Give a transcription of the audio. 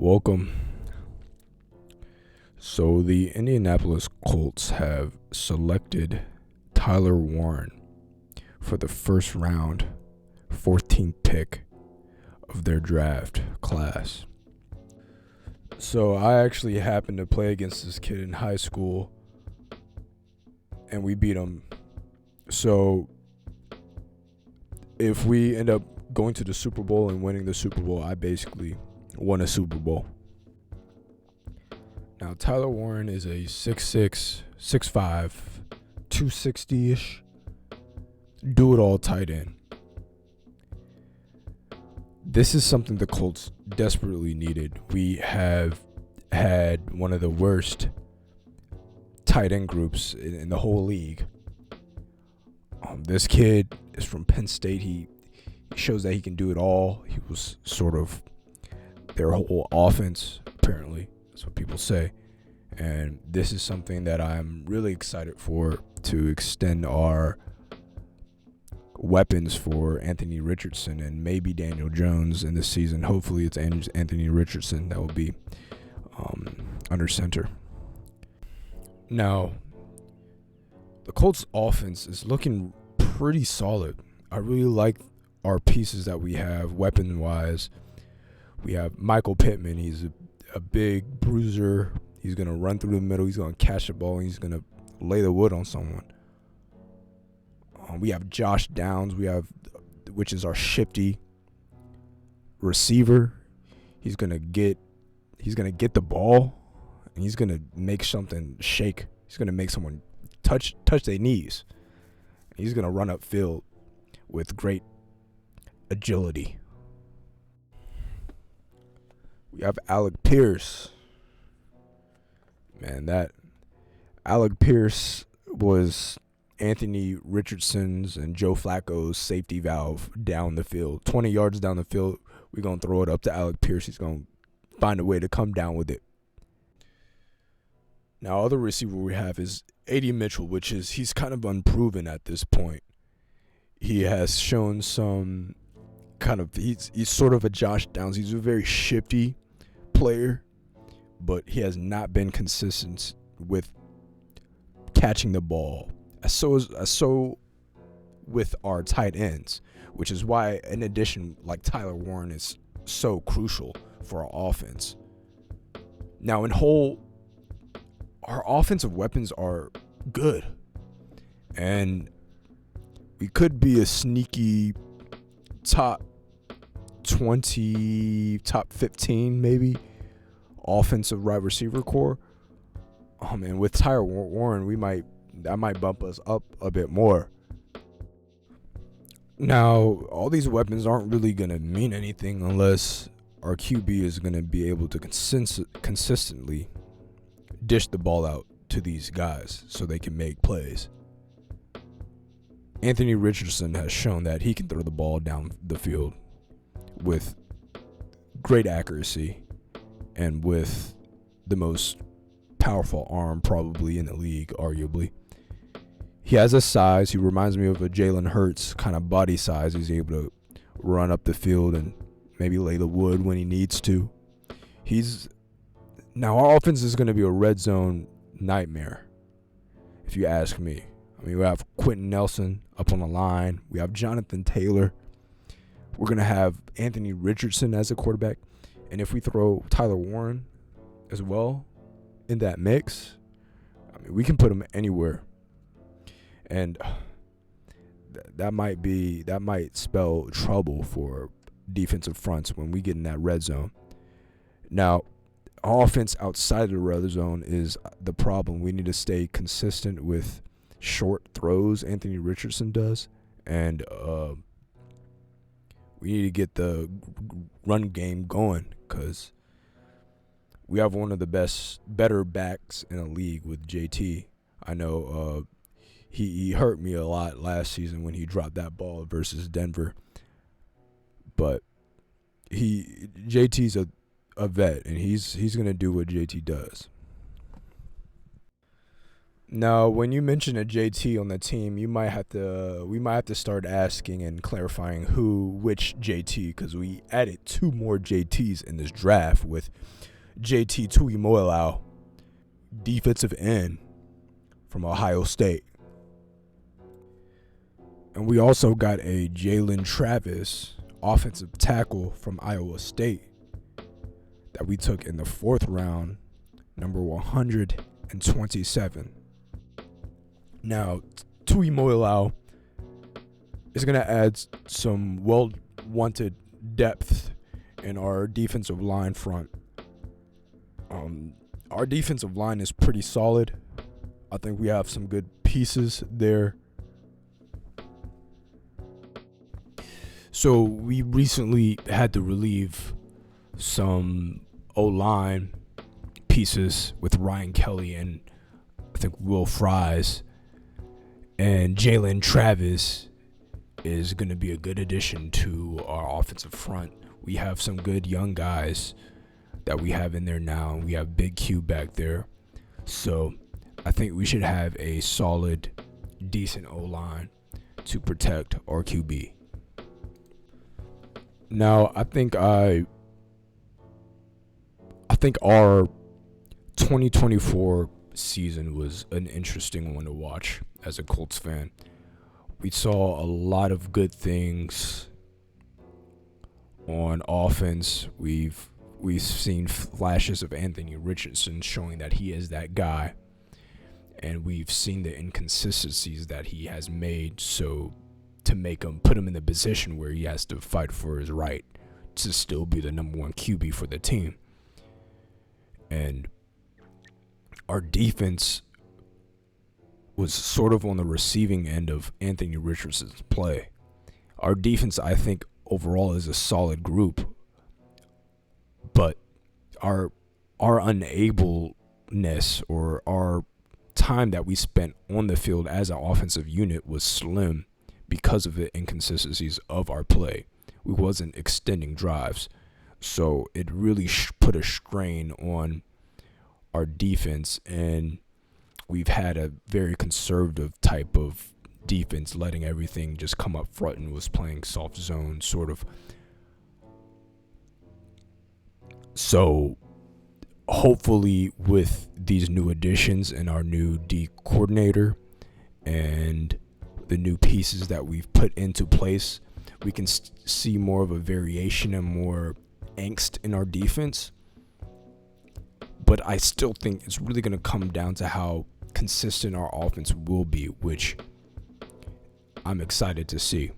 Welcome. So, the Indianapolis Colts have selected Tyler Warren for the first round, 14th pick of their draft class. So, I actually happened to play against this kid in high school, and we beat him. So, if we end up going to the Super Bowl and winning the Super Bowl, I basically won a Super Bowl. Now, Tyler Warren is a 6'6", 6'5", 260-ish, do-it-all tight end. This is something the Colts desperately needed. We have had one of the worst tight end groups in the whole league. This kid is from Penn State. He shows that he can do it all. He was sort of their whole offense, apparently. That's what people say. And this is something that I'm really excited for, to extend our weapons for Anthony Richardson and maybe Daniel Jones in this season. Hopefully it's Anthony Richardson that will be under center. Now, the Colts offense is looking pretty solid. I really like our pieces that we have weapon-wise. We have Michael Pittman. He's a big bruiser. He's going to run through the middle. He's going to catch the ball. And he's going to lay the wood on someone. We have Josh Downs, which is our shifty receiver. He's gonna get the ball, and he's gonna make something shake. He's gonna make someone touch their knees. He's gonna run upfield with great agility. We have Alec Pierce. Man, that Alec Pierce was Anthony Richardson's and Joe Flacco's safety valve down the field. 20 yards down the field, we're going to throw it up to Alec Pierce. He's going to find a way to come down with it. Now, other receiver we have is A.D. Mitchell, he's kind of unproven at this point. He has shown some he's sort of a Josh Downs. He's a very shifty player, but he has not been consistent with catching the ball. So with our tight ends, which is why, in addition, like Tyler Warren is so crucial for our offense. Now, in whole, our offensive weapons are good, and we could be a sneaky top 20, top 15 maybe offensive wide receiver core. And with Tyler Warren, that might bump us up a bit more. Now, all these weapons aren't really going to mean anything unless our QB is going to be able to consistently dish the ball out to these guys so they can make plays. Anthony Richardson has shown that he can throw the ball down the field with great accuracy and with the most powerful arm probably in the league, arguably. He has a size. He reminds me of a Jalen Hurts kind of body size. He's able to run up the field and maybe lay the wood when he needs to. Now our offense is going to be a red zone nightmare, if you ask me. I mean, we have Quentin Nelson up on the line. We have Jonathan Taylor. We're going to have Anthony Richardson as a quarterback. And if we throw Tyler Warren as well in that mix, I mean, we can put him anywhere. And that might spell trouble for defensive fronts when we get in that red zone. Now, offense outside of the red zone is the problem. We need to stay consistent with short throws Anthony Richardson does, and we need to get the run game going because we have one of the better backs in the league with JT. I know he hurt me a lot last season when he dropped that ball versus Denver, but JT's a vet, and he's gonna do what JT does. Now, when you mention a JT on the team, we might have to start asking and clarifying which JT, because we added two more JTs in this draft with JT Tuimoloau, defensive end from Ohio State. And we also got a Jalen Travis, offensive tackle from Iowa State, that we took in the 4th round, number 127. Now, Tuimoloau is going to add some well-wanted depth in our defensive line front. Our defensive line is pretty solid. I think we have some good pieces there. So we recently had to relieve some O-line pieces with Ryan Kelly and I think Will Fries. And Jalen Travis is going to be a good addition to our offensive front. We have some good young guys that we have in there now. We have Big Q back there. So I think we should have a solid, decent O-line to protect our QB. Now, I think our 2024 season was an interesting one to watch as a Colts fan. We saw a lot of good things on offense. We've seen flashes of Anthony Richardson showing that he is that guy, and we've seen the inconsistencies that he has made. So to put him in the position where he has to fight for his right to still be the number 1 QB for the team. And our defense was sort of on the receiving end of Anthony Richardson's play. Our defense, I think, overall is a solid group, but our unableness or our time that we spent on the field as an offensive unit was slim because of the inconsistencies of our play. We wasn't extending drives, so it really put a strain on our defense, and we've had a very conservative type of defense, letting everything just come up front and was playing soft zone sort of. So hopefully with these new additions and our new D coordinator and the new pieces that we've put into place, we can see more of a variation and more angst in our defense. But I still think it's really going to come down to how consistent our offense will be, which I'm excited to see.